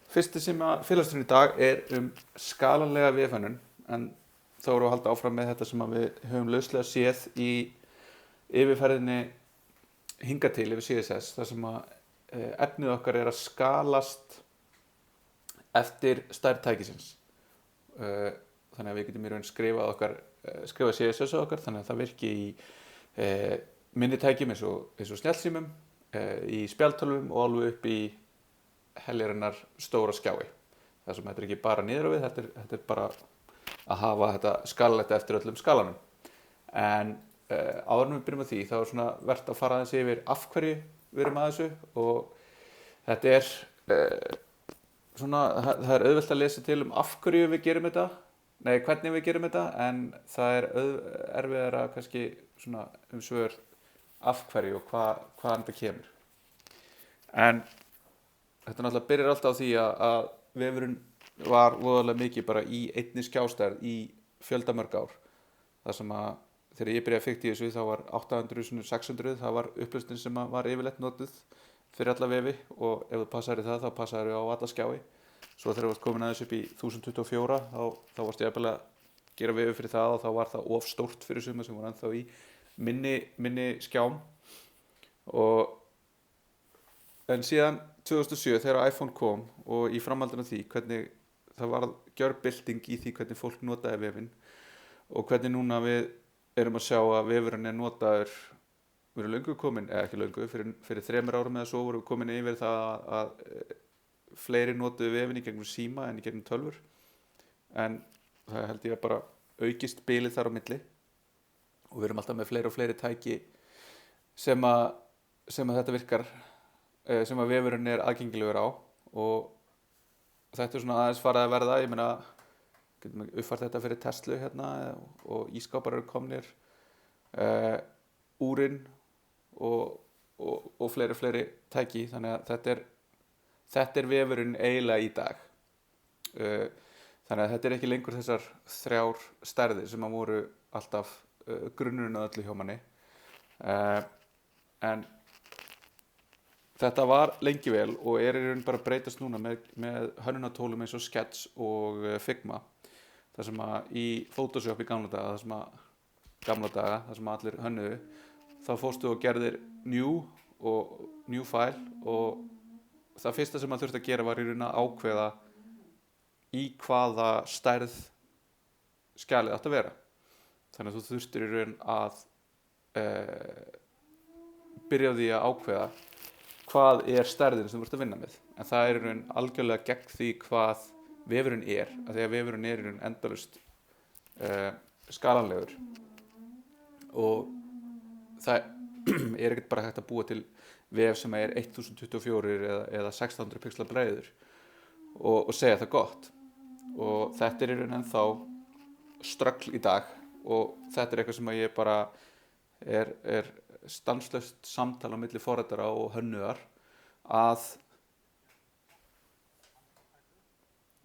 Fyrsti sem að félagsturinn í dag skalanlega vefhönnun en þá erum við að halda áfram með þetta sem að við höfum lauslega séð í yfirferðinni hingað til yfir CSS þar sem að efnið okkar að skalast eftir stærð tækisins. Þannig að við getum í raun skrifað CSS á okkar þannig að það virki í minni tækjum eins og snjallsímum, í spjaldtölvum og alveg upp í heljarinnar stóra skjái. Það sem þetta ekki bara niður á við, þetta bara að hafa þetta skalalegt eftir öllum skalanum. En áður en við byrjum á því, þá svona verðt að fara aðeins yfir af hverju við erum að þessu og þetta það auðvelt að lesa til af hverju við gerum þetta, hvernig við gerum þetta, en það erfiðara kannski svona svör af hverju og hvaðan þetta kemur. En þetta náttúrulega byrjar alltaf á því að vefurinn var voðalega mikið bara í einni skjástærð í fjöldamörg ár. Það sem að þegar ég byrjaði að fikta í þessu þá var 800-600, það var upplausnin sem var yfirleitt notuð fyrir alla vefi og ef þú passaðir í það þá passaðir á alla skjái. Svo þegar þú varst komin aðeins upp í 1024 þá varst ég að gera vefi fyrir það og þá var það of stórt fyrir suma sem voru ennþá í minni skjám. En síðan 2007 þegar iPhone kom og í framhaldinu af því hvernig það var gjörbylting í því hvernig fólk notaði vefinn og hvernig núna við erum að sjá að vefurinn notaður, við erum löngu komin, eða ekki löngu, fyrir 3 árum eða svo vorum við komin yfir það að fleiri notuðu vefinn í gegnum síma en í gegnum tölvur. En það held ég að bara aukist bilið þar á milli og við erum alltaf með fleiri og fleiri tæki sem að þetta virkar, sem að vefurinn aðgengilegur á og þetta svona aðeins farið að verða, ég meina getum við uppfært þetta fyrir Tesla hérna og ískápar eru komnir, úrin og fleiri tæki, þannig að þetta vefurinn eiginlega í dag. Þannig að þetta ekki lengur þessar 3 stærðir sem að voru alltaf grunnurinn að öllu hjá manni. En þetta var lengi vel og í raun bara að breytast núna með hönnunartólum eins og Sketch og Figma. Það sem að í Photoshop í gamla daga, það sem allir hönnuðu, þá fórstu og gerðir new file og það fyrsta sem maður þurfti að gera var í raun að ákveða í hvaða stærð skjalið átti að vera. Þannig að þú þurftir í raun að byrja á því að ákveða hvað stærðin sem þú ert að vinna með. En það í raun algjörlega gegn því hvað vefurinn af því að vefurinn í raun endalaust skalanlegur og það ekkert bara hægt að búa til vef sem 1024 eða 1600 pixla breiður og segja það gott og þetta í raun ennþá ströggl í dag og þetta eitthvað sem að ég bara er stanslaust samtal á milli forritara og hönnuðar að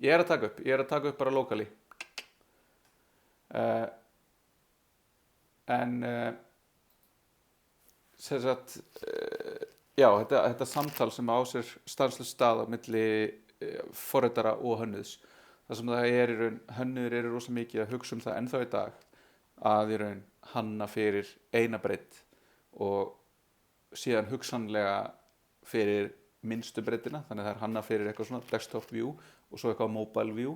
ég er að taka upp bara locally sem sagt þetta samtal sem á sér stanslaust stað á milli forritara og hönnuðs það sem það í raun hönnuðir eru rosa mikið að hugsa það ennþá í dag að í raun hanna fyrir eina breidd og síðan hugsanlega fyrir minnstu breiddina, þannig að það hanna fyrir eitthvað svona desktop view og svo eitthvað mobile view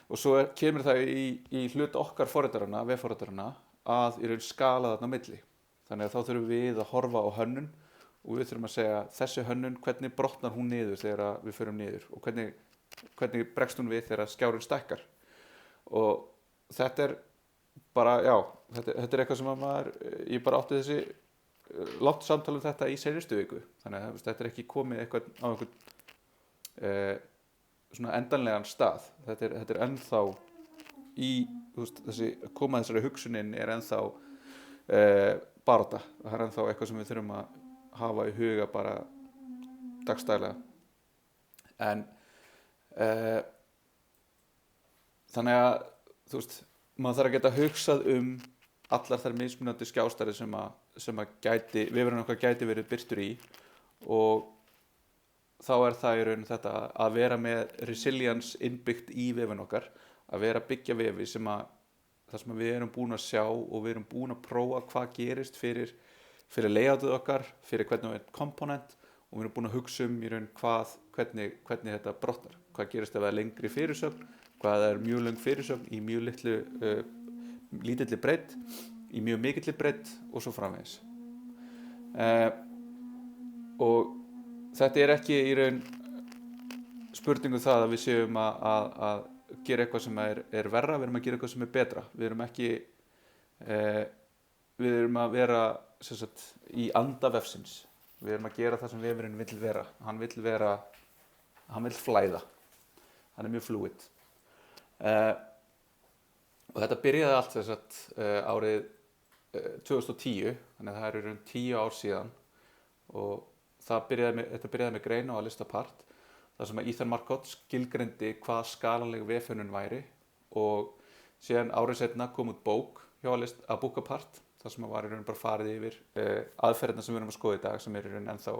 og svo kemur það í hlut okkar forritarana, vefforritarana að í raun skala þarna á milli. Þannig að þá þurfum við að horfa á hönnun og við þurfum að segja þessi hönnun, hvernig brotnar hún niður þegar við förum niður og hvernig bregst hún við þegar skjárinn stækkar. Og þetta bara, þetta eitthvað sem að ég bara átti þessi langt samtal þetta í seinustu viku. Þannig að þetta ekki komið eitthvað á einhvern svona endanlegan stað. Þetta ennþá þessi þessari hugsunin ennþá barátta. Það ennþá eitthvað sem við þurfum að hafa í huga bara dagsdaglega. En þannig að maður þarf að geta hugsað allar þær mismunandi skjástærðir sem að vefurinn okkar gæti verið birtur í og þá það í raun þetta að vera með resilience innbyggt í vefin okkar, að vera að byggja vefi það sem við erum búin að sjá og við erum búin að prófa hvað gerist fyrir layoutið okkar, fyrir hvernig er komponent, og við erum búin að hugsa í raun hvernig þetta brotnar, hvað gerist ef það lengri fyrirsögn, hvað er mjög löng fyrirsögn í mjög lítilli breidd, í mjög mikilli breidd og svo framvegis. Og þetta ekki í raun spurningu það að við séum að gera eitthvað sem er verra, við erum að gera eitthvað sem er betra. Við erum að vera sem sagt, í anda vefsins. Við erum að gera það sem vefurinn vill vera. Hann vill flæða. Hann mjög fluid. Og þetta byrjaði allt sem sagt, árið 2010, þannig að það í raun 10 ár síðan, og þetta byrjaði með grein á Alistapart, þar sem að Ethan Marcotte skilgreindi hvað skalanleg vefhönnun væri, og síðan árið seinna kom út bók hjá A Book Apart, þar sem var í raun bara farið yfir aðferðina sem við erum að skoða í dag, sem í raun ennþá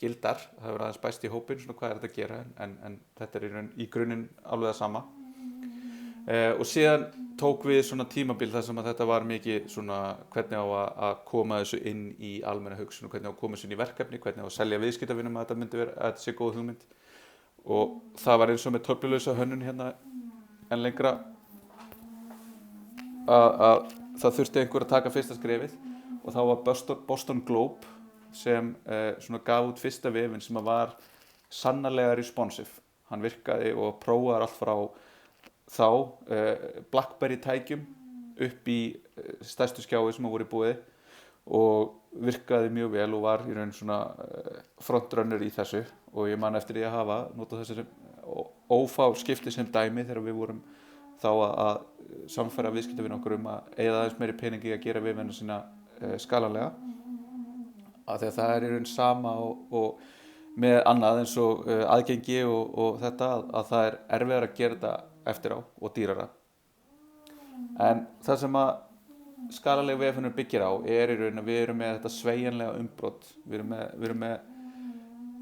gildar. Það hefur aðeins bæst í hópinn svona hvað þetta að gera, en þetta í raun í grunninn alveg það sama. Og síðan tók við svona tímabil þar sem að þetta var mikið svona hvernig á að koma þessu inn í almenna hugsun, og hvernig á að koma þessu inn í verkefni, hvernig á að selja viðskiptavinum að þetta sé góð hugmynd. Og það var eins og með töflulausa hönnun hérna en lengra að það þurfti einhver að taka fyrsta skrefið, og þá var Boston Globe sem svona gaf út fyrsta vefinn sem var sannarlega responsive. Hann virkaði og prófaði allt frá BlackBerry tækjum upp í stærstu skjái sem voru í boði, og virkaði mjög vel og var í raun svona frontrunner í þessu. Og ég man eftir því að hafa notað þessi ófá skipti sem dæmi þegar við vorum þá að samfæra viðskiptavin okkur að eyða aðeins meiri peningi að gera vefina sína skalanlega, af því að það í raun sama og með annað eins og aðgengi og þetta, að það erfiðara að gera þetta eftir á og dýrara. En það sem að skalaleg vefhönnun byggir á í raun að við erum með þetta sveigjanlega umbrot, við erum með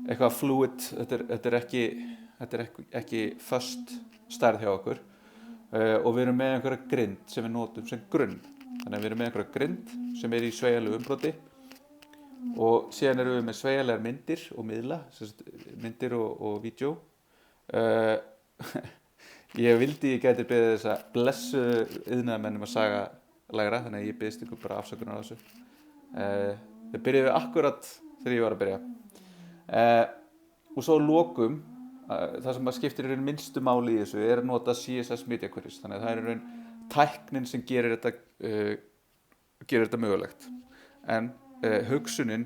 eitthvað fluid, þetta er ekki föst stærð hjá okkur. Og við erum með einhverja grind sem við notum sem grunn. Þannig að við erum með einhverja grind sem í sveigjanlegu umbroti, og síðan erum við með sveigjanlegar myndir og miðla, myndir og vídeó. Ég vildi ég gæti beðið þessa blessuðu iðnaðarmennum að saga lægra, þannig að ég biðst ykkur bara afsökunar á þessu. Þau byrjuðu akkurat þegar ég var að byrja. Og svo lokum, það sem skiptir í raun minnstu máli í þessu að nota CSS Media Queries, þannig að það í raun tæknin sem gerir þetta mögulegt, en hugsunin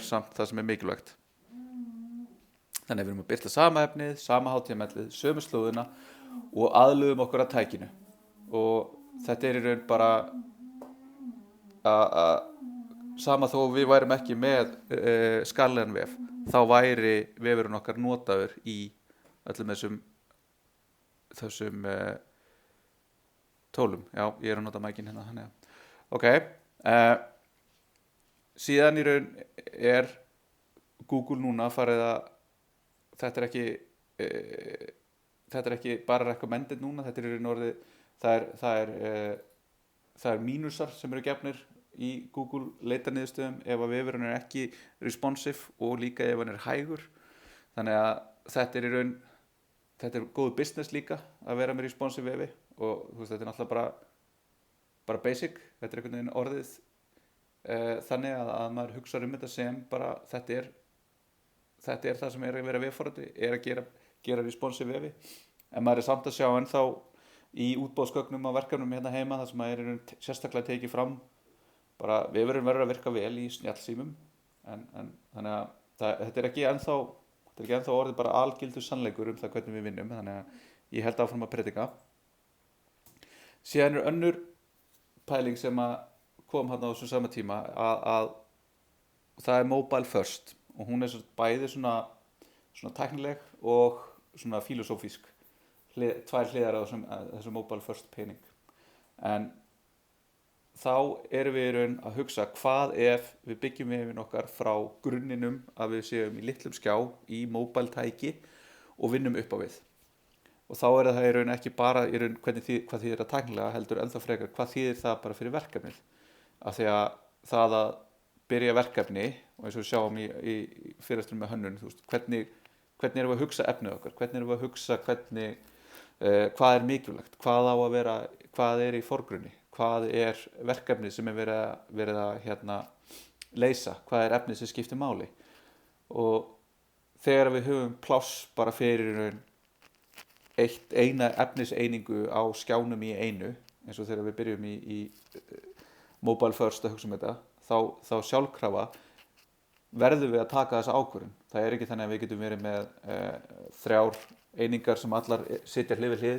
samt það sem mikilvægt. Þannig að við erum að birta sama efnið, sama HTML-ið, sömu slóðina og aðlögum okkur að tækinu, og þetta í raun bara sama þó við værum ekki með skalanlegan vef, þá væri vefurinn okkar notaður í öllum þessum tólum. Já, ég að nota mækin hérna, þannig að ok. Síðan í raun Google núna farið að þetta er ekki bara recommended núna, þetta í raun orðið, það er mínusar sem eru gefnir í Google leitarniðurstöðum ef að vefurinn ekki responsive, og líka ef hann hægur. Þannig að þetta er góð business líka að vera með responsive vefi, og þú veist, þetta er náttúrulega bara basic. Þetta er einhvern veginn orðið þannig að maður hugsar þetta sem bara þetta er það sem að vera vefforriti, að gera responsive vefi. En maður samt að sjá ennþá í útboðsgögnum á verkefnum hérna heima, það sem að sérstaklega tekið fram, bara vefurinn verður að virka vel í snjallsímum, en þannig að þetta er ekki ennþá orðið bara algildur sannleikur það hvernig við vinnum, þannig að ég held áfram að predika. Síðan önnur pæling sem að kom hérna á þessum sama tíma, að það mobile first, og hún bæði svona tæknileg og svona filosófísk, tvær hliðar á þessum mobile first pening. En þá erum við í raun að hugsa hvað ef við byggjum vefinn okkar frá grunninum að við séum í litlum skjá í móbæltæki og vinnum upp á við. Og þá það í raun ekki bara í raun hvað þýðir það tæknilega heldur ennþá frekar hvað þýðir það bara fyrir verkefnið. Af því að það að byrja verkefni og eins og við sjáum í fyrirlestrum með hönnun, þú veist, hvernig erum við að hugsa efnið okkar, hvernig erum við að hugsa hvað mikilvægt, hvað á að vera, hvað í forgrunni, hvað verkefnið sem verið að leysa, hvað efnið sem skiptir máli. Og þegar við höfum pláss bara fyrir eina efniseiningu á skjánum í einu, eins og þegar við byrjum í mobile first að hugsa þetta, þá sjálfkrafa verðum við að taka þessa ákvörðun. Það ekki þannig að við getum verið með 3 einingar sem allar sitja hlið við hlið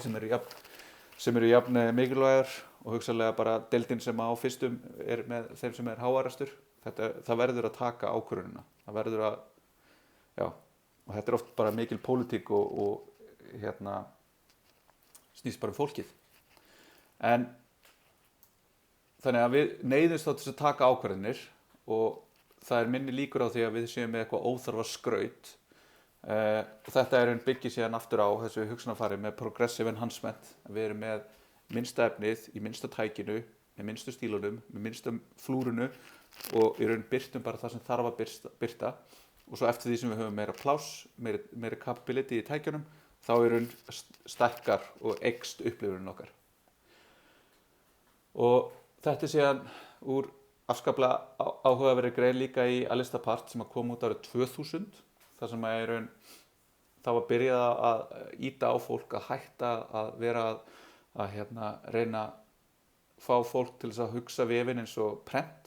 sem eru jafn mikilvægar og hugsanlega bara deildin sem á fyrstum með þeim sem háarastur. Það verður að taka ákvörðunina. Það verður að, og þetta oft bara mikil pólitík og snýst bara fólkið. En þannig að við neyðumst þá til að taka ákvörðunir og það minni líkur á því að við séum með eitthvað óþarfa skraut. Og þetta byggir síðan aftur á þessu hugsunarfari með progressive enhancement. Við erum með minnsta efnið í minnsta tækinu, með minnstu stílunum, með minnsta flúrunu og í raun birtum bara það sem þarf að birta. Og svo eftir því sem við höfum meira pláss, meira capability í tækjunum, þá í raun stækkar og eykst upplifunin okkar. Og þetta síðan úr afskaplega áhugaverðri grein líka í Alistapart sem kom út árið 2000, þar sem það var byrjað að ýta á fólk að hætta að vera að reyna að fá fólk til þess að hugsa vefinn eins og prent,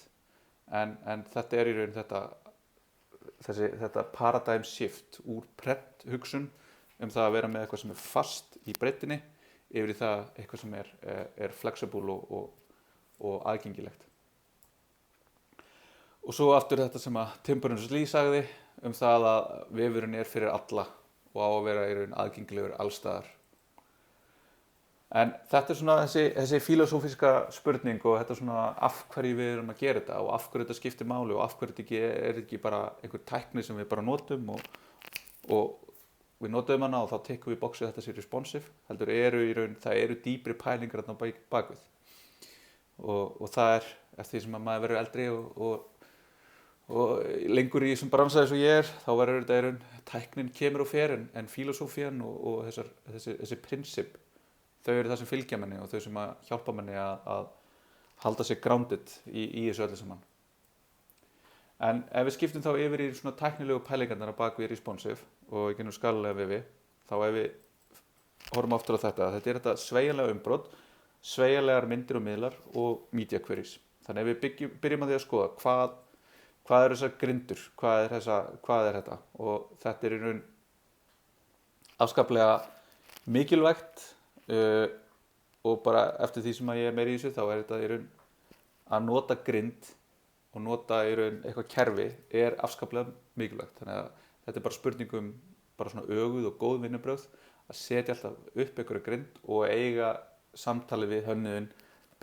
en þetta í raun þetta paradigm shift úr prent hugsun það að vera með eitthvað sem fast í breiddinni yfir í það eitthvað sem flexible og aðgengilegt. Og svo aftur þetta sem að Tim Berners-Lee sagði það að vefurinn fyrir alla og á að vera í raun aðgengilegur allstaðar. En þetta svona þessi filosófíska spurning og þetta svona af hverju við erum að gera þetta og af hverju þetta skiptir máli og af hverju þetta ekki bara einhver tækni sem við bara notum og við notum hana og þá tekum við boxið þetta sé responsive, heldur það eru dýpri pælingar þarna bakvið. Og það eftir því sem að maður verður eldri og lengur í þessum bransa eins og ég þá verður þetta tæknin kemur og fer en filosófían og þessi prinsip þau eru það sem fylgja manni og þau sem að hjálpa manni að halda sig grounded í þessu öllu saman. En ef við skiptum þá yfir í svona tæknilegu pælingarnar að bakvið responsive og í gennum skalalega vefi, þá ef við horfum aftur á þetta þetta sveigjanlega umbrot, sveigjanlegar myndir og miðlar og media queries. Þannig ef við byrjum að því að skoða hvað þessar grindur, hvað þetta og þetta í raun afskaplega mikilvægt og bara eftir því sem að ég meira í þessu þá þetta í raun að nota grind og nota í raun eitthvað kerfi afskaplega mikilvægt. Þannig að þetta bara spurning bara svona öguð og góð vinnubrögð að setja alltaf upp einhverja grind og eiga samtali við hönnuðinn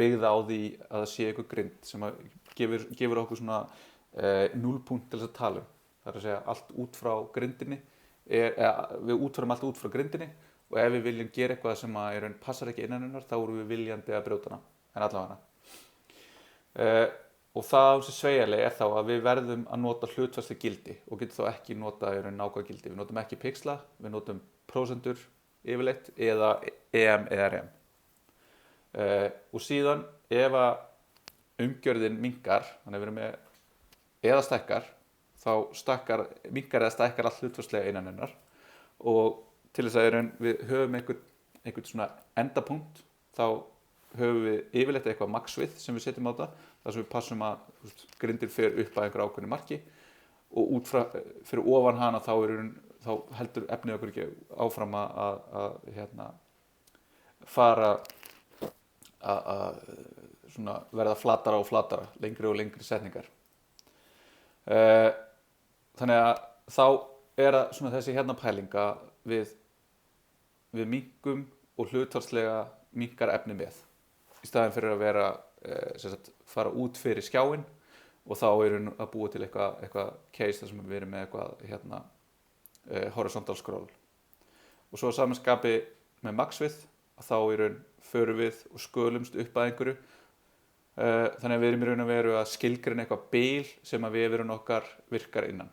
byggða á því að það sé einhver grind sem að gefur okkur svona núllpunkt til þess að tala Það að segja allt út frá grindinni við útfærum allt út frá grindinni og ef við viljum gera eitthvað sem að í raun passar ekki innan hennar þá erum við viljandi að brjóta hana en allavega og það sem sveigjanlega þá að við verðum að nota hlutfallsleg gildi og getum þá ekki nota í raun nákvæm gildi. Við notum ekki pixla, við notum prósentur yfirleitt eða EM eða RM. Og síðan ef að umgjörðin minnkar, þannig að við erum með eða stækkar, þá minnkar eða stækkar allt hlutfallslega innan hennar og til þess að við höfum einhvern svona endapunkt þá höfum við yfirleitt eitthvað max-width sem við setjum á það þar sem við passum að grindir fer upp að einhver ákveðnu marki og út frá, fyrir ofan hana þá heldur efnið okkur ekki áfram að fara að svona verða flatara og flatara, lengri og lengri setningar. Þannig að þá það svona þessi pælinga við minnkum og hlutfallslega minnkar efni með í staðinn fyrir að vera sem sagt, fara út fyrir skjáinn og þá að búa til eitthvað case þar sem við erum með eitthvað horizontal scroll. Og svo samanskapi með maxwidth að þá förum við og skölumst upp að einhverju. Þannig að við erum í raun og veru að skilgreina eitthvað bil sem að vefurinn okkar virkar innan.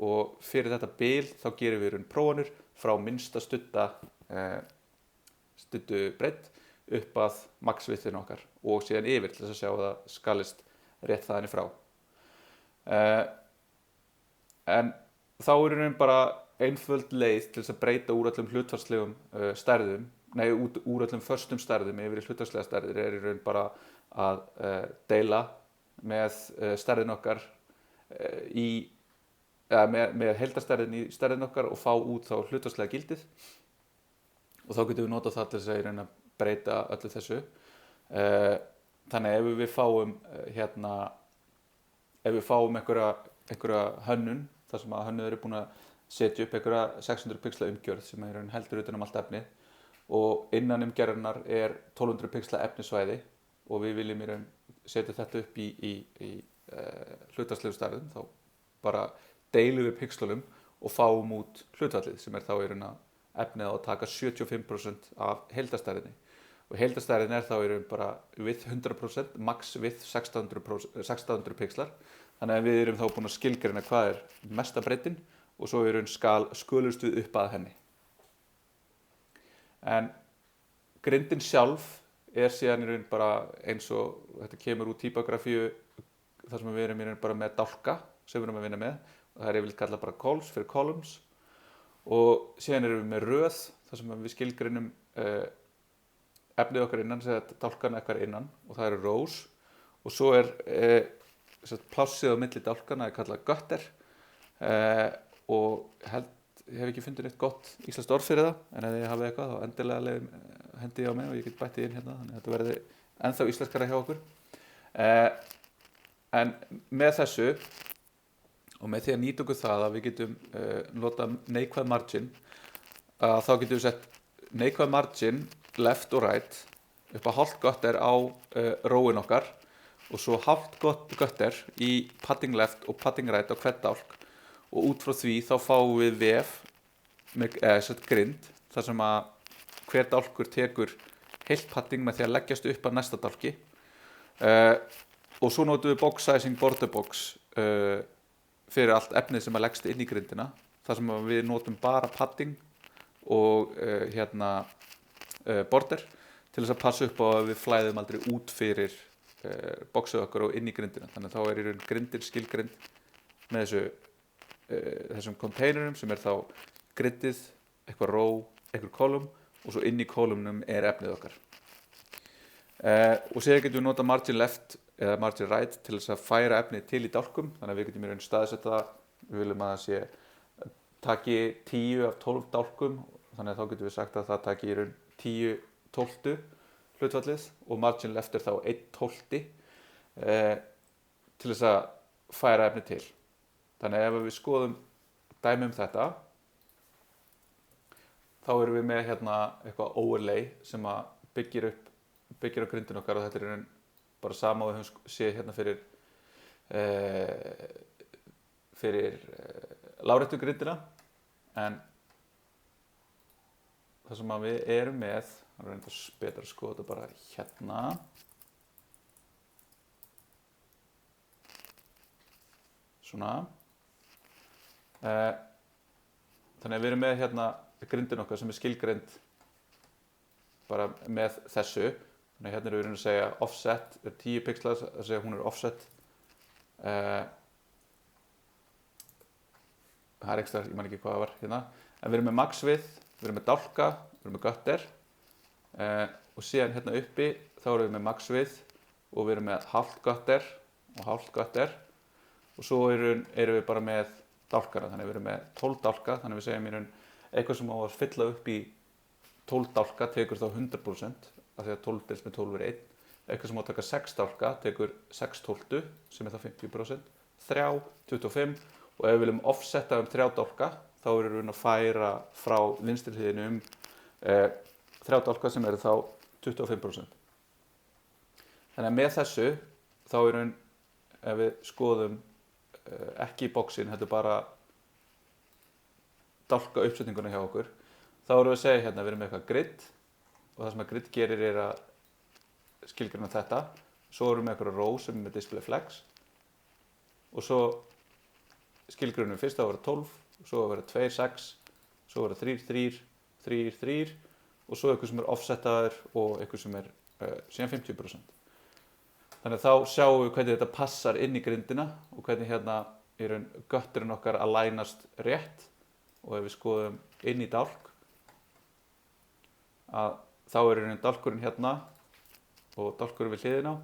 Og fyrir þetta bil þá gerum við prófanir frá minnsta studdu breidd upp að maxwidthin okkar og síðan yfir til þess að sjá að það skalist rétt þaðan í frá. En þá bara einföld leið til þess að breyta úr öllum hlutfallslegum stærðum, úr öllum föstum stærðum yfir í hlutfallslega stærðir í raun bara að deila með stærðin okkar með heildarstærðin í stærðin okkar og fá út þá hlutfallslega gildið og þá getum við notað það til þess að breyta öllu þessu. Þannig ef við fáum einhverja hönnun þar sem að hönnuður búin að setja upp einhverja 600 pixla umgjörð sem heldur utan um allt efnið og innan umgjörðunar 1200 pixla efnisvæði og við viljum setja þetta upp í hlutfallslegu stærðum, þá bara deilum við pixlunum og fáum út hlutfallið sem þá efnið á að taka 75% af heildarstærðinni og heildarstærðin þá bara við 100%, max við 1600 pixlar. Þannig að við þá búin að skilgreina hvað mesta breiddin og svo skölumst við upp að henni. En grindin sjálf síðan bara eins og þetta kemur úr typografíu þar sem við erum bara með dálka sem við erum að vinna með og það yfirleitt kallað bara columns fyrir columns og síðan erum við með röð þar sem við skilgreinum efnið okkar innan, dálkana okkar innan og það rows og svo plássið á milli dálkana kallað gutter og hef ekki fundið neitt gott íslenskt orð fyrir það en ef þið hafið eitthvað þá endilega hendi ég á mig og ég get bætt inn hérna þannig að þetta verði ennþá íslenskara hjá okkur. En með þessu og með því að nýta okkur það að við getum nota neikvæð margin þá getum við sett neikvæð margin left og right upp að hálft gutter á róin okkar og svo hálft gutter í padding left og padding right á hvern dálk og út frá því þá fáum við vef grind þar sem að hver dálkur tekur heilt padding með því að leggjast upp að næsta dálki og svo notum við box sizing border box fyrir allt efnið sem að leggst inn í grindina þar sem við notum bara padding og border til þess að passa upp á að við flæðum aldrei út fyrir boxið okkar og inn í grindina þannig að þá í raun grindin skilgrind með þessum containerum sem þá grindið, eitthvað row, eitthvað kolum og svo inn í kolumnum efnið okkar og síðan getum við nota margin left eða margin right til þess að færa efnið til í dálkum þannig að við getum í raun staðsetta við viljum að það taki 10 af 12 dálkum þannig að þá getum við sagt að það taki í raun 10/12 hlutfallið og margin left þá 1/12 til þess að færa efnið til þannig að ef við skoðum dæmi þetta þá erum við með eitthvað overlay sem að byggir á grindin okkar og þetta bara sama og við höfum séð fyrir láréttu grindina en það sem að við erum með það er betra að skoða þetta bara svona þannig að við erum með grindin okkar sem skilgreind bara með þessu þannig að við erum að segja offset 10 pixlar, að segja hún offset það ekstra, ég man ekki hvað það var en við erum með max width, við erum með dálka við erum með gutter og síðan uppi þá erum við með max width og við erum með hálft gutter og hálft gutter og svo erum við bara með dálkana, þannig að við erum með 12 dálka þannig að við segjum eitthvað sem á að fylla upp í 12 dálka tekur þá 100% af því að 12 deilt með 12 1 eitthvað sem á að taka 6 dálka tekur 6/12 sem þá 50% 3, 25 og ef við viljum offsetta 3 dálka þá erum við að færa frá vinstri hliðinni 3 dálka sem þá 25%. Þannig að með þessu þá er raun, ef við skoðum ekki boxin, þetta er bara dálka uppsetninguna hjá okkur, þá erum við að segja hérna, við erum með eitthvað grid og það sem að grid gerir er að skilgreina þetta, svo erum við með eitthvað row sem er með display flex og svo skilgreinum við fyrst að vera 12, svo að vera 2, 6, svo að vera 3, 3, 3, 3 og svo eitthvað sem er offsetaður og eitthvað sem er síðan 50%. Þannig að þá sjáum við hvernig þetta passar inn í grindina og hvernig hérna er götturinn okkar að lænast rétt og ef við skoðum inn í dálk að þá er dálkurinn hérna og dálkurinn við hliðina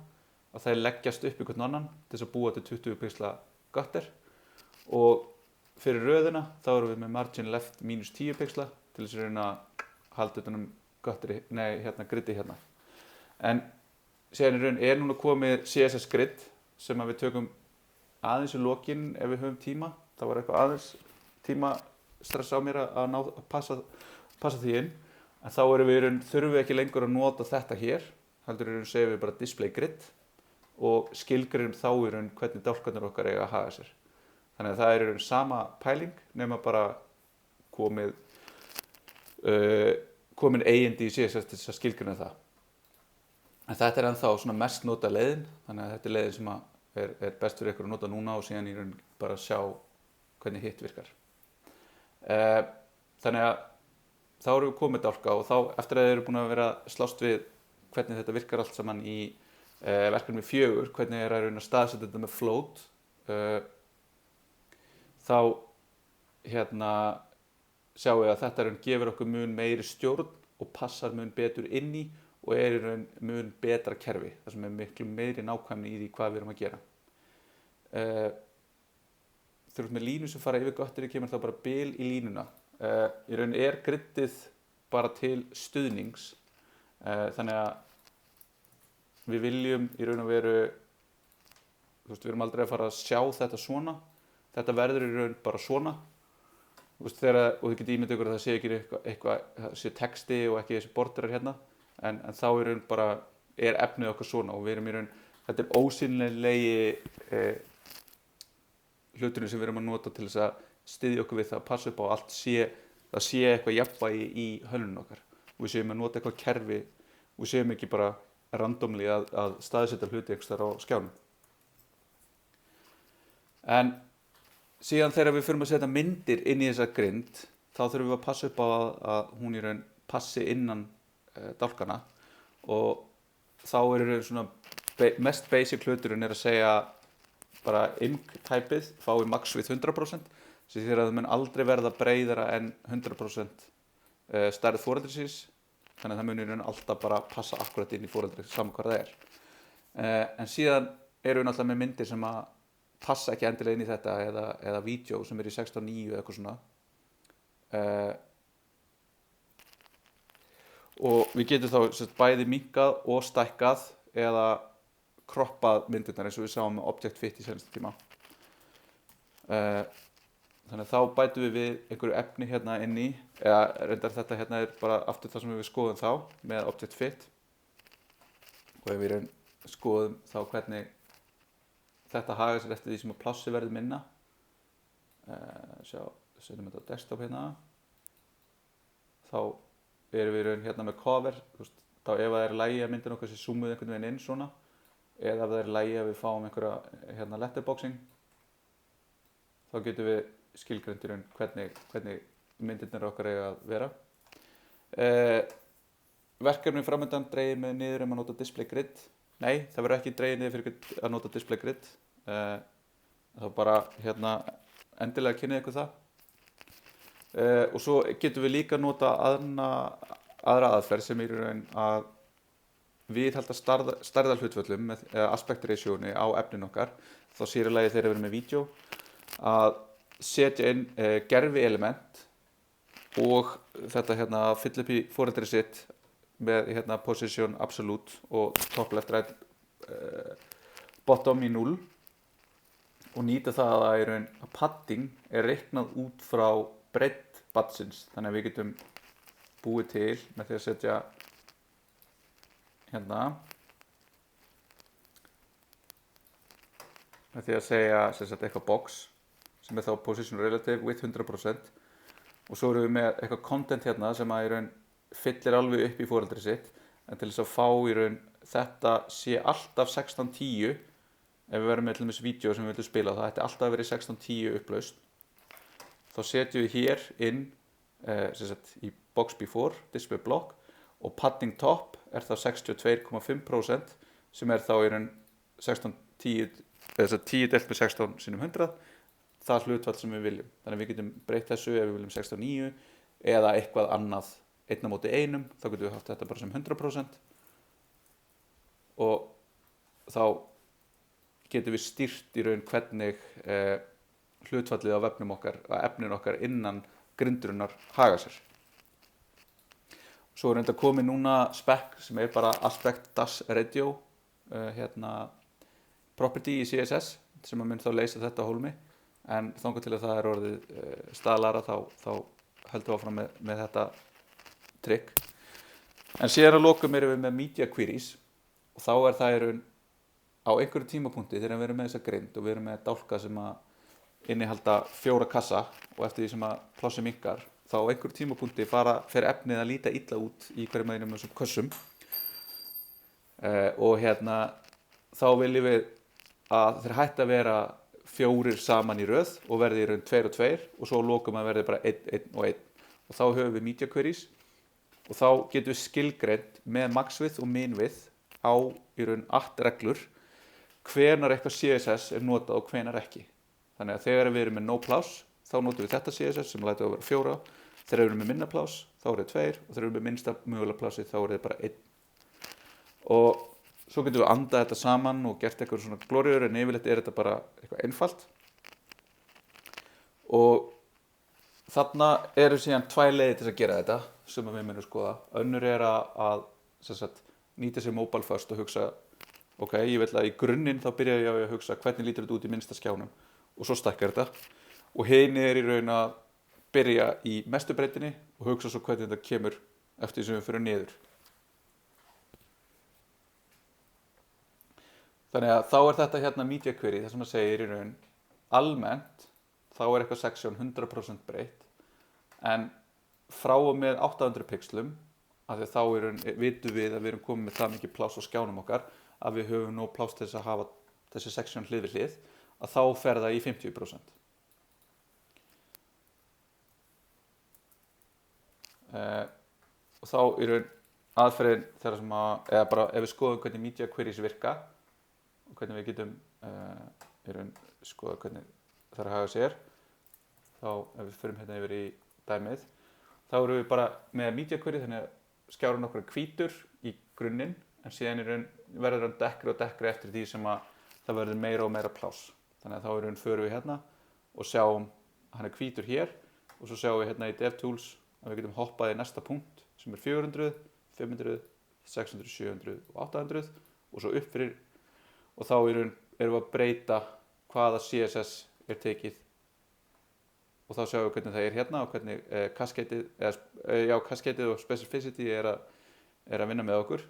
að þeir leggjast upp í hvern annan til þess að búa til 20 pixla göttur og fyrir röðina þá erum við með margin left mínus 10 pixla til þess að reyna að halda utan gridi hérna. En síðan er núna komið CSS grid sem við tökum aðeins í lokin ef við höfum tíma. Það var eitthvað aðeins tíma stress á mér að passa því inn. En þá þurfum við ekki lengur að nota þetta hér. Heldur segjum við bara display grid og skilgreinum þá hvernig dálkarnir okkar eiga að haga sér. Þannig að það er sama pæling nema bara komin eigindi í CSS til þess að skilgreina það. En þetta er ennþá svona mest nota leiðin, þannig að þetta er leiðin sem er best fyrir ykkur að nota núna og síðan í raun bara að sjá hvernig hitt virkar. Þannig að þá erum við komið dálka og þá eftir að þið eru búin að vera slást við hvernig þetta virkar allt saman í verkefni 4, hvernig er að raun að staðsetja þetta með float, þá hérna sjáum við að þetta gefur okkur mun meiri stjórn og passar mun betur inn í og er í raun mun betra kerfi, þar sem er miklu meiri nákvæmni í því hvað við erum að gera. Þegar við erum með línu sem fara yfir götturinn kemur þá bara bil í línuna. Í raun er griddið bara til stuðnings, þannig að við viljum í raun og veru, við erum aldrei að fara að sjá þetta svona, þetta verður í raun bara svona. Og þið getið ímyndað ykkur að það sé ekki eitthvað, það sé texti og ekki þessi borderar hérna. En þá er efnið okkar svona og við erum í raun, þetta er ósýnilegi hluturinn sem við erum að nota til þess að styðja okkur við það að passa upp á allt það sé eitthvað jafnvægi í hönnun okkar. Og við séum að nota eitthvað kerfi og við séum ekki bara randomli að staðsetja hluti einhvers þar á skjánum. En síðan þegar við förum að setja myndir inn í þessa grind, þá þurfum við að passa upp á að hún í raun passi innan dálkana og þá svona mest basic hluturinn er að segja bara img-tæpið fái max við 100% sem því að það mun aldrei verða breiðara en 100% stærð foreldrisins, þannig að það mun í raun alltaf bara passa akkurat inn í foreldri saman hvað það er. En síðan erum við náttúrulega með myndir sem að passa ekki endilega inn í þetta eða vídeo sem er í 16:9 eða eitthvað svona. Og við getum þá bæði minnkað og stækkað eða kroppað myndirnar eins og við sáum með Object Fit í seinasta tíma. Þannig að þá bætum við einhverju efni hérna inn í, eða reyndar þetta hérna er bara aftur það sem við skoðum þá með Object Fit. Og ef við skoðum þá hvernig þetta hagar sér eftir því sem að plássi verður minna. Setjum þetta á desktop hérna. Þá erum við hérna með cover, þá ef það er lægi að myndin okkar sé zoomuð einhvern veginn inn svona, eða ef það er lægi að við fáum einhverja hérna letterboxing, þá getum við skilgreint í raun hvernig myndirnar okkar eiga að vera. Verkefni framöndan dregið með niður að nota display grid. Nei, það verður ekki dregið niður fyrir að nota display grid. Þá bara hérna endilega kynnið ykkur það. Og svo getum við líka nota aðra aðferð sem er í raun að viðhalda stærðarhlutföllum eða aspect ratio-ni á efnin okkar, þá sér í lagi þegar við erum með vídeo, að setja inn gerfi element og þetta hérna fylla upp í foreldrið sitt með hérna position absolute og top left right bottom í 0 og nýta það að í raun að padding er reiknað út frá breidd badsins, þannig að við getum búið til með því að setja hérna með því að segja sem sagt eitthvað box sem þá position relative with 100% og svo erum við með eitthvað content hérna sem að í raun fyllir alveg upp í foreldri sitt en til þess að fá í raun þetta sé alltaf 16:10 ef við verðum með til dæmis vídeo sem við viljum spila það ætti alltaf að vera 16:10 upplaust þá setjum við hér inn sem sagt í box before display block og padding top er þá 62,5% sem er þá í raun 16:10 þess að 10 delt með 16 sinnum 100 það hlutfall sem við viljum þannig að við getum breytt þessu ef við viljum 16:9 eða eitthvað annað 1:1 þá getum við haft þetta bara sem 100% og þá getum við stýrt í raun hvernig hlutfallið á vefnum okkar að efnin okkar innan grindurinnar haga sér. Svo er enda komið núna spec sem er bara aspect dash radio property í CSS sem að mun þá leysa þetta á hólmi en þangað til að það er orðið staðlara þá höldum við áfram með þetta trikk. En síðan að lokum erum við með media queries og þá er það í raun á einhverju tímapunkti þegar við erum með þessa grind og við erum með dálka sem að innihalda 4 kassa og eftir því sem að plássi minnkar þá á einhverju tímapunkti fer efnið að líta illa út í hverjum einum þessum kössum og þá viljum við að þeir hætti að vera 4 saman í röð og verði í raun 2 og 2 og svo lokum að verði bara 1, 1 og 1 og þá höfum við media queries og þá getum við skilgreint með max width og min width á í raun 8 reglur hvenar eitthvað CSS er notað og hvenar ekki. Þannig að þegar við erum með no pláss þá notum við þetta CSS sem lætur að vera 4 þegar við erum með minna pláss þá er það 2 og þegar við erum með minnsta mögulega plássi þá er það bara 1 og svo getum við andað þetta saman og gert eitthvað svona glóriur en yfirleitt er þetta bara eitthvað einfalt og þarna eru síðan 2 leiðir til að gera þetta sem við munum skoða. Önnur er að nýta sér mobile first og hugsa ok, ég vil að í grunninn þá byrja ég á að hugsa hvernig lítur þetta út í minnsta skjánum og svo stækkar þetta og hini er í raun að byrja í mestu breytinni og hugsa svo hvernig þetta kemur eftir því sem við fyrir niður. Þannig að þá er þetta hérna media query það sem að segja í raun almennt þá er eitthvað section 100% breytt en frá og með 800 pixlum af því að þá í raun vitum við að við erum komið með það mikið pláss á skjánum okkar að við höfum nú pláss til þess að hafa þessi section hlið við hlið að þá fer það í 50%. Og þá í raun aðferðin þegar sem að eða bara ef við skoðum hvernig media queries virka og hvernig við getum í raun skoða hvernig það er að haga sér þá ef við förum hérna yfir í dæmið þá erum við bara með media query þannig að skjárun okkar er hvítur í grunninn en síðan í raun verður hann dekkri og dekkri eftir því sem að það verður meira og meira pláss þannig að þá í raun förum við hérna og sjáum hann er hvítur hér og svo sjáum við hérna í DevTools að við getum hoppað í næsta punkt sem er 400, 500, 600, 700 og 800 og svo upp fyrir og þá í raun erum við að breyta hvaða CSS er tekið og þá sjáum við hvernig það er hérna og hvernig kasketið og specificity er að vinna með okkur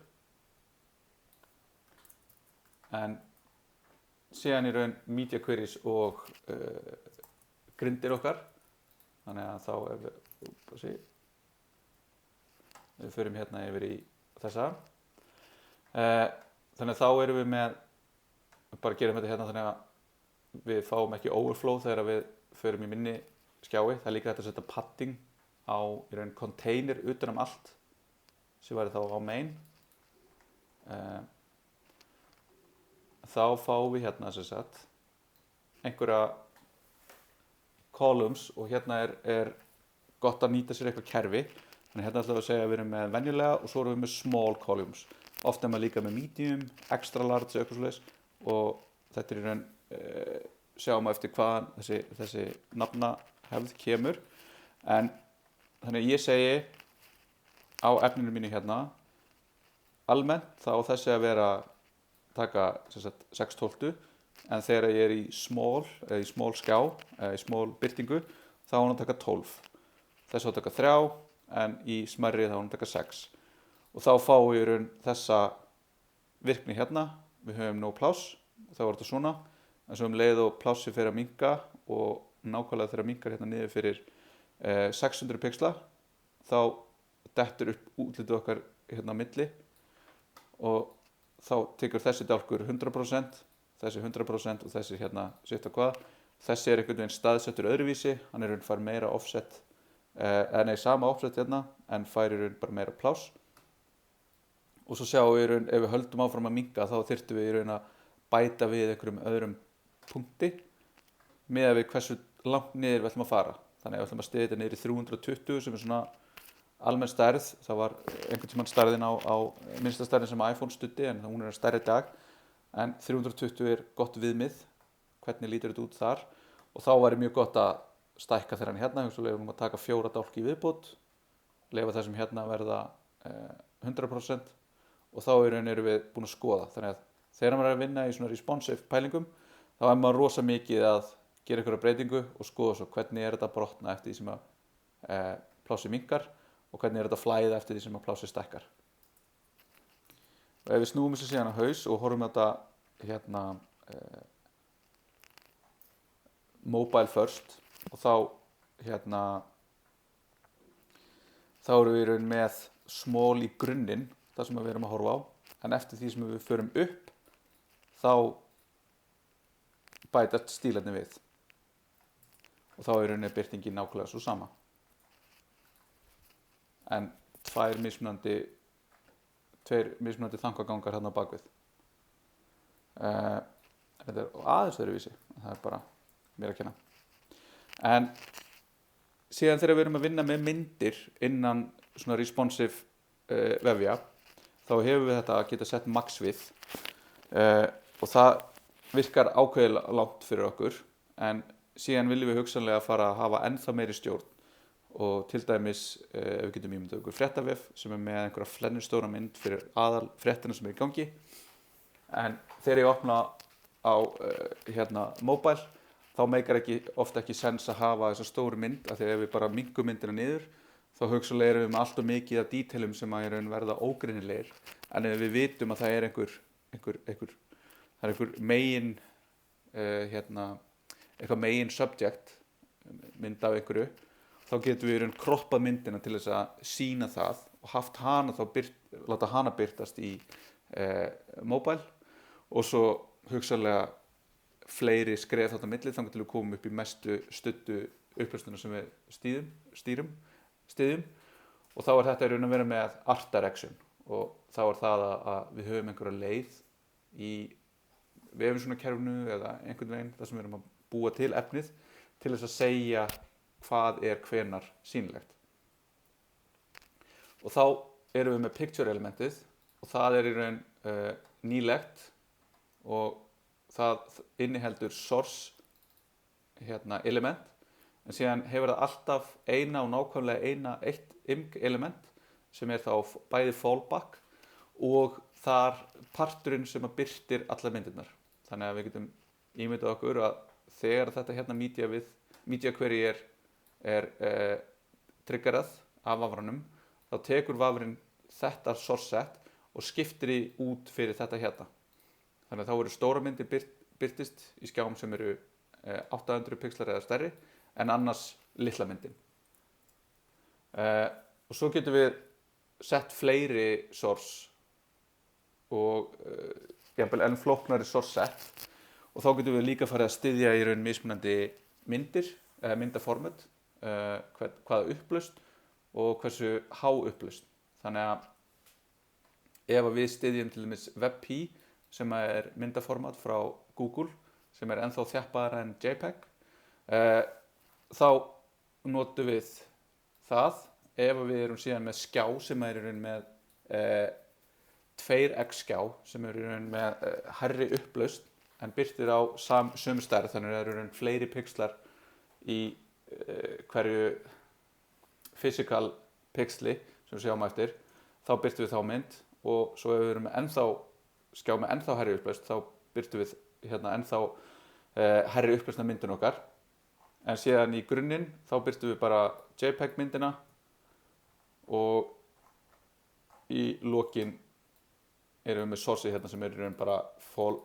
en síðan í raun media queries og grindir okkar þannig að þá við förum hérna yfir í þessa þannig að þá erum við með bara gerum þetta hérna þannig að við fáum ekki overflow þegar við förum í minni skjái það er líka hægt að setja padding á í raun container utan allt sem væri þá á main þá fáum við hérna sem sagt einhverja columns og hérna er gott að nýta sér eitthvað kerfi þannig hérna ætlum við að segja að við erum með venjulega og svo erum við með small columns oft er maður líka með medium, extra large eitthvað svoleiðis og þetta er í raun sjáum við eftir hvaðan þessi nafnahefð kemur en þannig að ég segi á efninu mínu hérna almennt þá þessi að vera taka 6/12 en þegar ég er í small skjá eða í small birtingu þá á hann að taka 12 þess að taka 3 en í smærri þá á hann að taka 6 og þá fáum við þessa virkni hérna við höfum no pláss þá er þetta svona en svo leið og plássi fyrir að minnka og nákvæmlega þegar minnkar hérna niður fyrir 600 pixla þá dettur upp útlitið okkar hérna á milli og þá tekur þessi dálkur 100%, þessi 100% og þessi hérna sitt að hvað. Þessi einhvern veginn staðsettur öðruvísi, hann fær meira offset, sama offset hérna, en fær bara meira pláss. Og svo sjáum við ef við höldum áfram að minnka þá þyrftum við að bæta við einhverjum öðrum punkti með við hversu langt niður við ætlum að fara. Þannig að við ætlum að stiga þetta niður í 320 sem svona almenn stærð. Það var einhvern tímann stærðin á minnsta stærðin sem iPhone studdi en hún stærri í dag. En 320 gott viðmið, hvernig lítur þetta út þar. Og þá væri mjög gott að stækka þegar hann hérna, hugsanlega að taka 4 dálki í viðbót, leyfa þessum hérna verða 100% og þá erum við búin að skoða. Þannig að þegar maður að vinna í svona responsive pælingum, þá maður rosa mikið að gera einhverja breytingu og skoða svo hvernig þetta brotna eftir því sem að plássi minnkar og hvernig þetta flæða eftir því sem að plássi stækkar. Og ef við snúum þessu síðan á haus og horfum þetta hérna mobile first og þá hérna þá erum við með small í grunninn, það sem við erum að horfa á, en eftir því sem við förum upp þá bætast stílarnir við og þá birtingin nákvæmlega svo sama, en tveir mismunandi þankagangar hérna á bakvið. Þetta aðeins öðruvísi, það bara mér að kenna. En síðan þegar við erum að vinna með myndir innan svona responsive vefja, þá hefur við þetta að geta sett max við og það virkar ákveðið langt fyrir okkur, en síðan viljum við hugsanlega fara að hafa ennþá meiri stjórn og til dæmis ef við getum ímyndað okkur fréttavef sem með einhverja flennustóra mynd fyrir aðal fréttina sem í gangi, en þegar ég opna á hérna mobile þá meikar ofta ekki sens að hafa þessa stóru mynd, af því að ef við bara minnkum myndina niður þá hugsanlega erum við með allt of mikið af dítelum sem að verða ógreinilegir, en ef við vitum að það einhver megin eitthvað megin subject mynd af einhverju, þá getum við kroppað myndina til þess að sýna það og haft hana láta hana birtast í mobile og svo hugsanlega fleiri skref þarna á milli þangað til við komum upp í mestu studdu upplöstuna sem við styðjum og þá þetta að vera með art direction og þá það að við höfum einhverja leið í vefsjónarkerfinu eða einhvern veginn þar sem við erum að búa til efnið til þess að segja hvað hvenar sýnilegt. Og þá erum við með picture elementið og það í raun nýlegt og það inniheldur source element, en síðan hefur það alltaf eina og nákvæmlega eitt img element sem þá bæði fallback og þar parturinn sem að birtir allar myndirnar. Þannig að við getum ímyndað okkur að þegar þetta media query er triggerað af vafranum, þá tekur vafrinn þetta source set og skiptir því út fyrir þetta hérna. Þannig að þá stóra myndir birtist í skjám sem 800 pixlar eða stærri, en annars litla myndin. Og svo getum við sett fleiri source og jafnvel enn flóknari source set og þá getum við líka farið að styðja í raun mismunandi myndir, myndaformat, hvaða upplausn og hversu há upplausn. Þannig að ef við styðjum til dæmis WebP sem myndaformat frá Google sem ennþá þjappaðara en JPEG, þá notum við það ef við erum síðan með skjá sem í raun með 2x skjá sem í raun með hærri upplausn en birtir á sömu stærð, þannig að það eru fleiri pixlar í hverju physical pixli sem við sjáum eftir, þá birtum við þá mynd og svo ef við erum með skjá með ennþá hærri upplausn þá birtum við ennþá hærri upplausn af myndin okkar, en síðan í grunninn þá birtum við bara JPEG myndina og í lokin erum við með sourceið sem í raun bara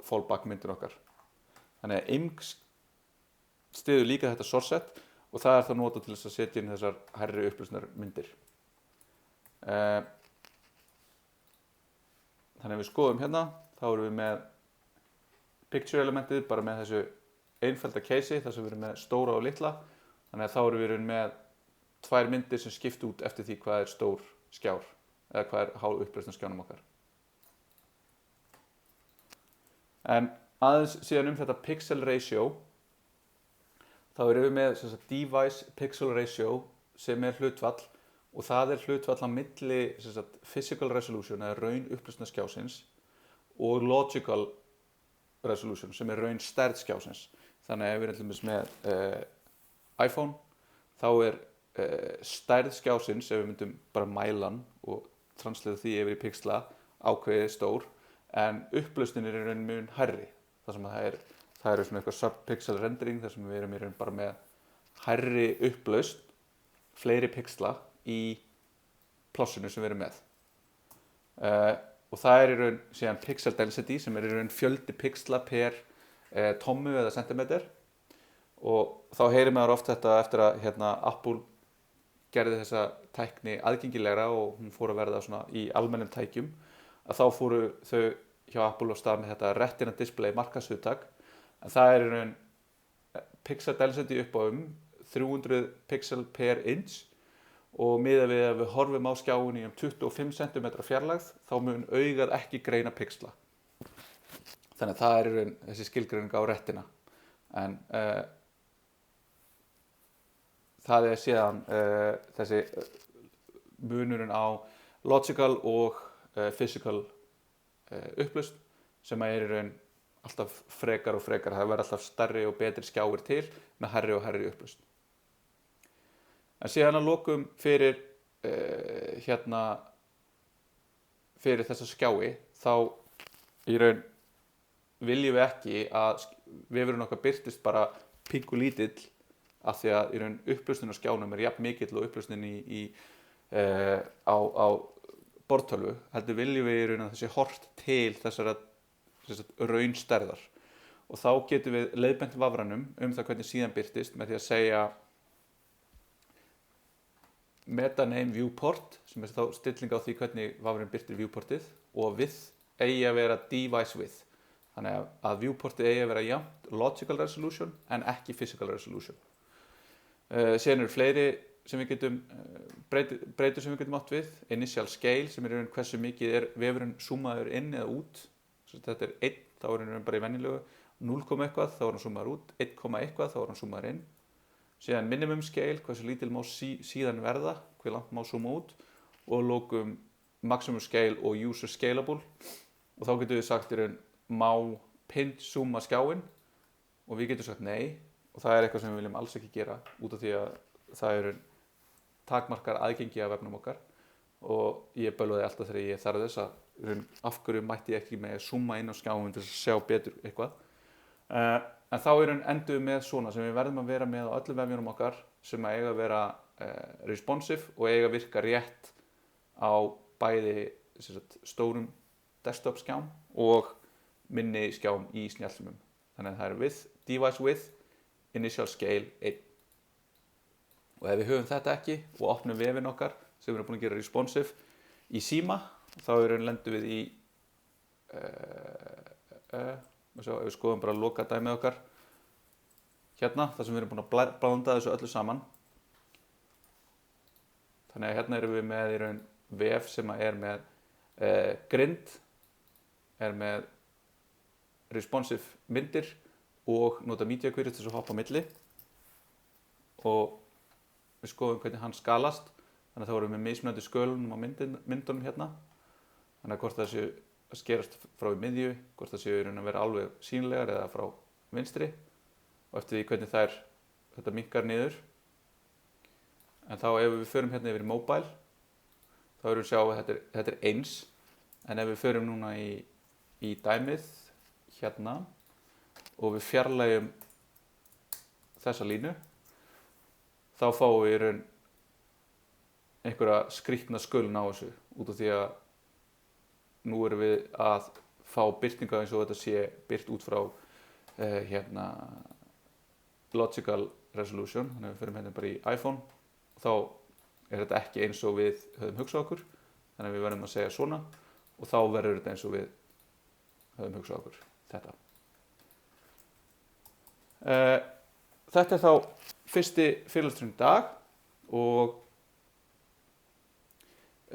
fallback myndin okkar. Þannig að IMG styður líka þetta source set og það er þá notað til þess að setja inn þessar hærri upplýsnar myndir. Þannig að við skoðum hérna, þá erum við með picture elementið bara með þessu einfalda case þar sem við erum með stóra og litla. Þannig að þá erum við með tvær myndir sem skipta út eftir því hvað er stór skjár eða hvað er há upplýsnar skjánum okkar. En aðeins síðan þetta pixel ratio, þá erum við með device pixel ratio sem er hlutfall og það er hlutfall á milli physical resolution eða raun upplýsnar skjásins og logical resolution sem er raun stærð skjásins. Þannig að ef við erum með iPhone þá er stærð skjásins, ef við myndum bara mælan og translata því yfir í pixla, ákveðið stór, en upplausnin er raun mun hærri. Það sem það eru svona eitthvað subpixel rendering þar sem við erum í raun bara með hærri upplausn, fleiri pixla í plássinu sem við erum með. Og það er í raun síðan pixel density sem er í raun fjöldi pixla per tommu eða sentimeter og þá heyrir maður oft þetta eftir að Apple gerði þessa tækni aðgengilegra og hún fór að verða svona í almennum tækjum að þá fóru þau hjá Apple á stað með þetta Retina display markashugtak en það er í raun pixel density upp á 300 pixel per inch og miðað við að við horfum á skjáin í 25 cm fjarlægð þá mun augað ekki greina pixla. Þannig að það er í raun þessi skilgreining á retina. En það er síðan þessi munurinn á logical og physical upplausn sem er í raun alltaf frekar og frekar. Það verður alltaf stærri og betri skjáir til með hærri og hærri upplausn. En síðan að lokum fyrir fyrir þessa skjái þá í raun viljum við ekki að vefurinn okkar birtist bara pingu lítill af því að í raun upplausnin á skjánum er jafn mikill og upplausnin á borðtölvu. Heldur viljum við í raun að þessi hort til þessara raunstærðar og þá getum við leiðbent vafranum það hvernig síðan birtist með því að segja metaname viewport sem er þá stilling á því hvernig vafrinn birtir viewportið og width eigi að vera device width. Þannig að viewportið eigi að vera jafnt logical resolution en ekki physical resolution. Síðan eru fleiri sem við getum breytur sem við getum átt við. Initial scale sem er hversu mikið er vefurinn zoomaður inn eða út. Þetta er 1, þá er hann bara í venjulegu. 0, eitthvað, þá er hann zoomaður út. 1, eitthvað, þá er hann zoomaður inn. Síðan minimum scale, hversu lítil má síðan verða, hver langt má zooma út og lokum maximum scale og user scalable og þá getum við sagt í raun má pinch zooma skjáin og við getum sagt nei og það er eitthvað sem við viljum alls ekki gera út af því að það eru takmarkar aðgengi af vefnum okkar og ég bölvaði alltaf þegar ég þarf þess að af hverju mætti ég ekki með að zooma inn á skjáin til að sjá betur eitthvað. En þá endum við með svona sem við verðum að vera með á öllum vefjunum okkar sem að eiga að vera responsive og eiga að virka rétt á bæði stórum desktop skjám og minni skjám í snjallsímum. Þannig að það er with, device with, initial scale 1. Og ef við höfum þetta ekki og opnum vefin okkar sem við erum búin að gera responsive í síma þá lendum við í ef við skoðum bara loka dæmið okkar hérna, þar sem við erum búin að blanda þessu öllu saman. Þannig að hérna erum við með í raun vef sem er með grind, er með responsive myndir og nota media queries til að hoppa á milli og við skoðum hvernig hann skalast. Þannig að þá erum við mismunandi skölunum á myndunum hérna. Þannig að hvort það séu að skerast frá í miðju, hvort það séu að vera alveg sýnilegar eða frá vinstri og eftir því hvernig þetta minnkar niður. En þá ef við förum hérna yfir í mobile þá erum við að sjá að þetta er eins en ef við förum núna í dæmið hérna og við fjarlægjum þessa línu þá fáum við í raun einhverja skrýtna skölun á þessu út af því að nú erum við að fá birtinga eins og þetta sé birt út frá hérna logical resolution, þannig að við fyrir hérna bara í iPhone, þá er þetta ekki eins og við höfum hugsað okkur, þannig að við verðum að segja svona og þá verður þetta eins og við höfum hugsað okkur þetta. Þetta er þá fyrsti fyrirlesturinn í dag og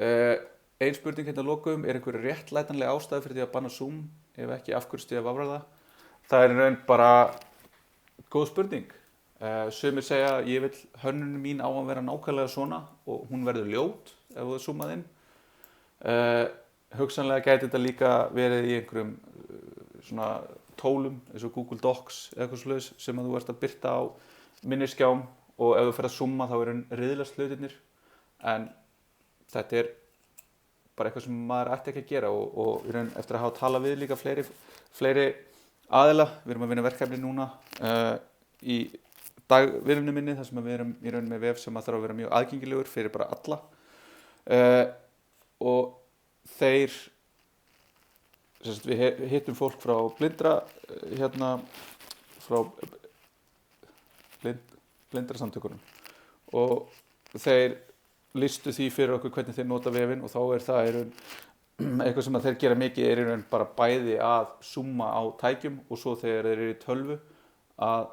ein spurning hérna að lokum, er einhver réttlætanleg ástæða fyrir því að banna Zoom, ef ekki af hverju stíð að afræða það? Það er í raun bara góð spurning. Sumir segja að ég vil hönnunin mín á að vera nákvæmlega svona og hún verður ljót ef þú zoomað inn. Hugsanlega gæti þetta líka verið í einhverjum svona tólum eins og Google Docs eða eitthvað svoleiðis sem að þú ert að birta á minnisskjám og ef þú fer að zooma þá eru riðlast hlutirnir, en þetta er bara eitthvað sem maður ætti ekki að gera og í raun eftir að hafa talað við líka fleiri aðila, við erum að vinna verkefni núna í dagvinnunni minni þar sem við erum í raun með vef sem að þarf að vera mjög aðgengilegur fyrir bara alla og þeir við hittum fólk frá frá blindrasamtökunum og þeir listu því fyrir okkur hvernig þeir nota vefinn og þá er það í raun eitthvað sem að þeir gera mikið er í raun bara bæði að zooma á tækjum og svo þegar þeir eru í tölvu að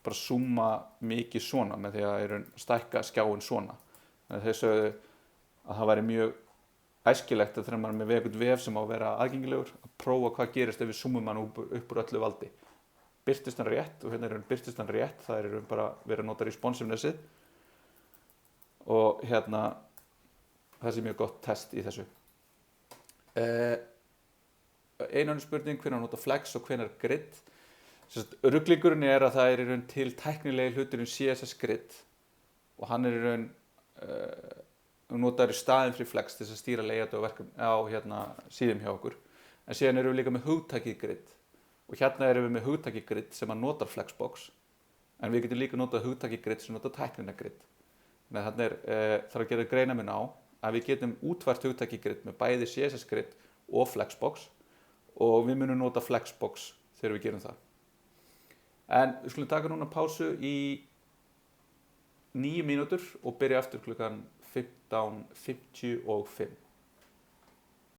bara zooma mikið svona með því að í raun stækka skjáinn svona. Þannig að þeir sögðu að það væri mjög æskilegt að þegar maður er með einhvern vef sem á að vera aðgengilegur að prófa hvað gerist ef við zoomum hann upp úr öllu valdi. Birtist hann rétt og hérna er hann birtist hann rétt, það er í raun bara verið að nota responsivenessið og hérna það er mjög gott test í þessu. Einu spurning, hvenær nota flex og hvenær grid. Ruglingurinn er að það er í raun til tæknilegi hluturinn CSS grid og hann er í raun notaður í staðinn fyrir flex til þess að stýra layout og verkum á síðum hjá okkur. En síðan erum við líka með hugtakið grid og hérna erum við með hugtakið grid sem að notar flexbox en við getum líka notað hugtakið grid sem notar tæknina grid. Þannig að þarna þarf að gera greinamun á að við getum útfært hugtakið grid með bæði CSS grid og flexbox og við munum nota flexbox þegar við gerum það. En við skulum taka núna pásu í 9 mínútur og byrja aftur klukkan 15:55.